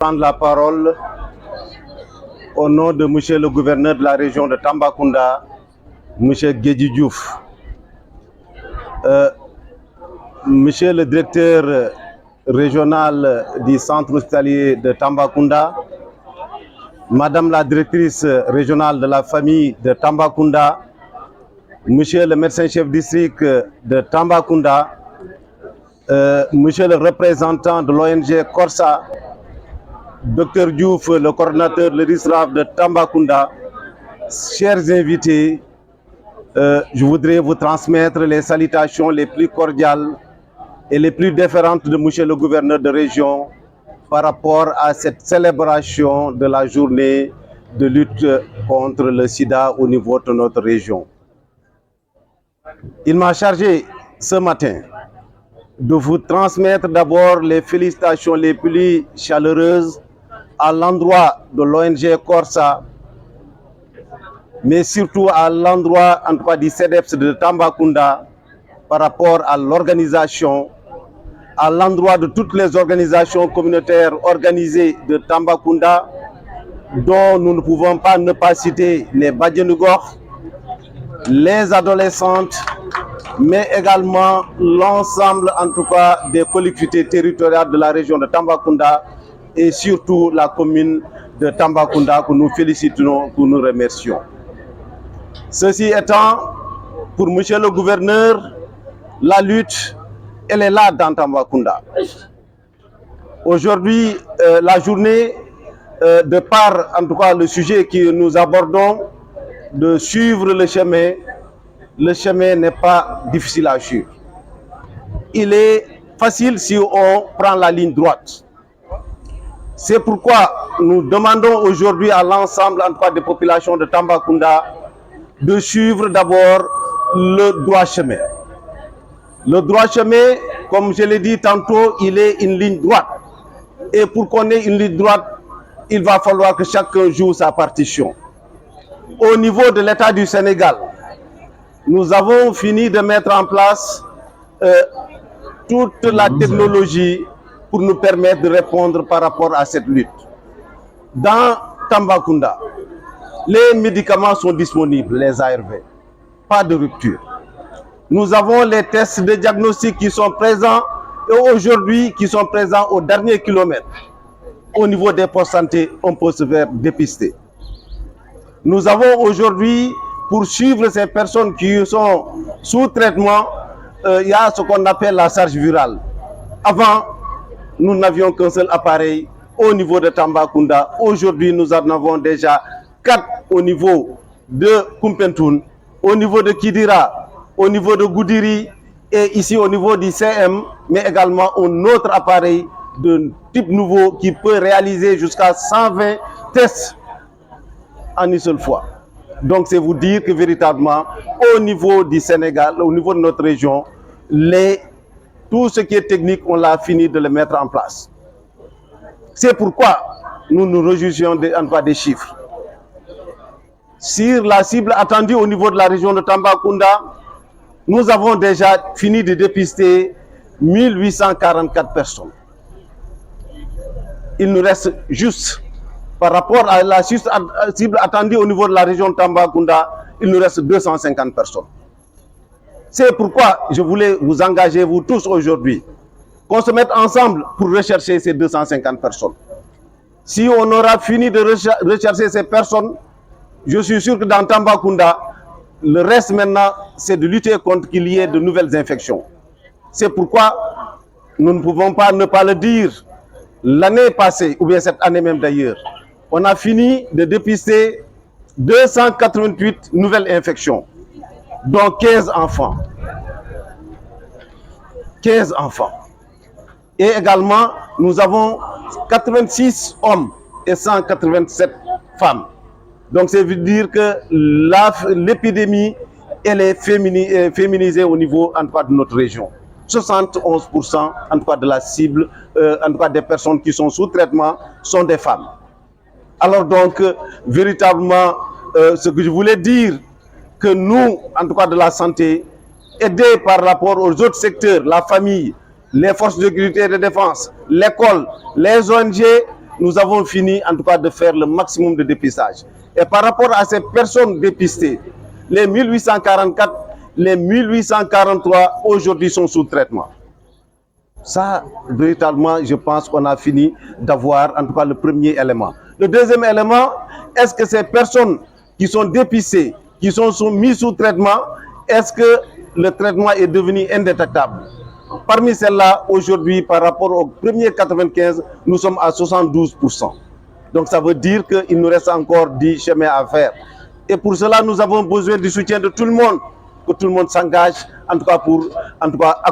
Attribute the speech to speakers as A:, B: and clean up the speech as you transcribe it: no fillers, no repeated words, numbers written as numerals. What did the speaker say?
A: Prendre la parole au nom de Monsieur le gouverneur de la région de Tambacounda, Monsieur Guédi Diouf. Monsieur le directeur régional du centre hospitalier de Tambacounda, Madame la directrice régionale de la famille de Tambacounda, Monsieur le médecin-chef district de Tambacounda, Monsieur le représentant de l'ONG Corsa, Dr Diouf, le coordinateur de l'ISRAF de Tambacounda, chers invités, je voudrais vous transmettre les salutations les plus cordiales et les plus déférentes de Monsieur le gouverneur de région par rapport à cette célébration de la journée de lutte contre le sida au niveau de notre région. Il m'a chargé ce matin de vous transmettre d'abord les félicitations les plus chaleureuses à l'endroit de l'ONG Corsa, mais surtout à l'endroit en tout cas du CEDEPS de Tambacounda par rapport à l'organisation, à l'endroit de toutes les organisations communautaires organisées de Tambacounda, dont nous ne pouvons pas ne pas citer les Badjenugor, les adolescentes, mais également l'ensemble en tout cas des collectivités territoriales de la région de Tambacounda et surtout la commune de Tambacounda que nous félicitons, que nous remercions. Ceci étant, pour Monsieur le gouverneur, la lutte, elle est là dans Tambacounda. Aujourd'hui, la journée, de par en tout cas le sujet que nous abordons, de suivre le chemin n'est pas difficile à suivre. Il est facile si on prend la ligne droite. C'est pourquoi nous demandons aujourd'hui à l'ensemble en tout cas des populations de Tambacounda de suivre d'abord le droit chemin. Le droit chemin, comme je l'ai dit tantôt, il est une ligne droite. Et pour qu'on ait une ligne droite, il va falloir que chacun joue sa partition. Au niveau de l'État du Sénégal, nous avons fini de mettre en place toute la technologie pour nous permettre de répondre par rapport à cette lutte. Dans Tambacounda, les médicaments sont disponibles, les ARV, pas de rupture. Nous avons les tests de diagnostic qui sont présents et aujourd'hui qui sont présents au dernier kilomètre. Au niveau des postes de santé, on peut se faire dépister. Nous avons aujourd'hui, pour suivre ces personnes qui sont sous traitement, il y a ce qu'on appelle la charge virale. Avant, nous n'avions qu'un seul appareil au niveau de Tambacounda. Aujourd'hui, nous en avons déjà 4 au niveau de Kumpentoun, au niveau de Kidira, au niveau de Goudiri et ici au niveau du CM, mais également un autre appareil de type nouveau qui peut réaliser jusqu'à 120 tests en une seule fois. Donc c'est vous dire que véritablement au niveau du Sénégal, au niveau de notre région, tout ce qui est technique, on l'a fini de le mettre en place. C'est pourquoi nous nous réjouissons des chiffres. Sur la cible attendue au niveau de la région de Tambacounda, nous avons déjà fini de dépister 1844 personnes. Il nous reste juste, par rapport à la cible attendue au niveau de la région de Tambacounda, il nous reste 250 personnes. C'est pourquoi je voulais vous engager, vous tous aujourd'hui, qu'on se mette ensemble pour rechercher ces 250 personnes. Si on aura fini de rechercher ces personnes, je suis sûr que dans Tambacounda, le reste maintenant, c'est de lutter contre qu'il y ait de nouvelles infections. C'est pourquoi nous ne pouvons pas ne pas le dire. L'année passée, ou bien cette année même d'ailleurs, on a fini de dépister 288 nouvelles infections, dont 15 enfants. 15 enfants. Et également, nous avons 86 hommes et 187 femmes. Donc, ça veut dire que l'épidémie, elle est féminisée au niveau, en tout cas, de notre région. 71% en tout cas de la cible, en tout cas des personnes qui sont sous traitement, sont des femmes. Alors donc, véritablement, ce que je voulais dire, que nous, en tout cas de la santé, aidés par rapport aux autres secteurs, la famille, les forces de sécurité et de défense, l'école, les ONG, nous avons fini en tout cas de faire le maximum de dépistage. Et par rapport à ces personnes dépistées, les 1844, les 1843 aujourd'hui sont sous traitement. Ça, véritablement, je pense qu'on a fini d'avoir en tout cas le premier élément. Le deuxième élément, est-ce que ces personnes qui sont dépistées, qui sont mises sous traitement, est-ce que le traitement est devenu indétectable? Parmi celles-là, aujourd'hui, par rapport au premier 95, nous sommes à 72%. Donc ça veut dire qu'il nous reste encore 10 chemins à faire. Et pour cela, nous avons besoin du soutien de tout le monde, que tout le monde s'engage, en tout cas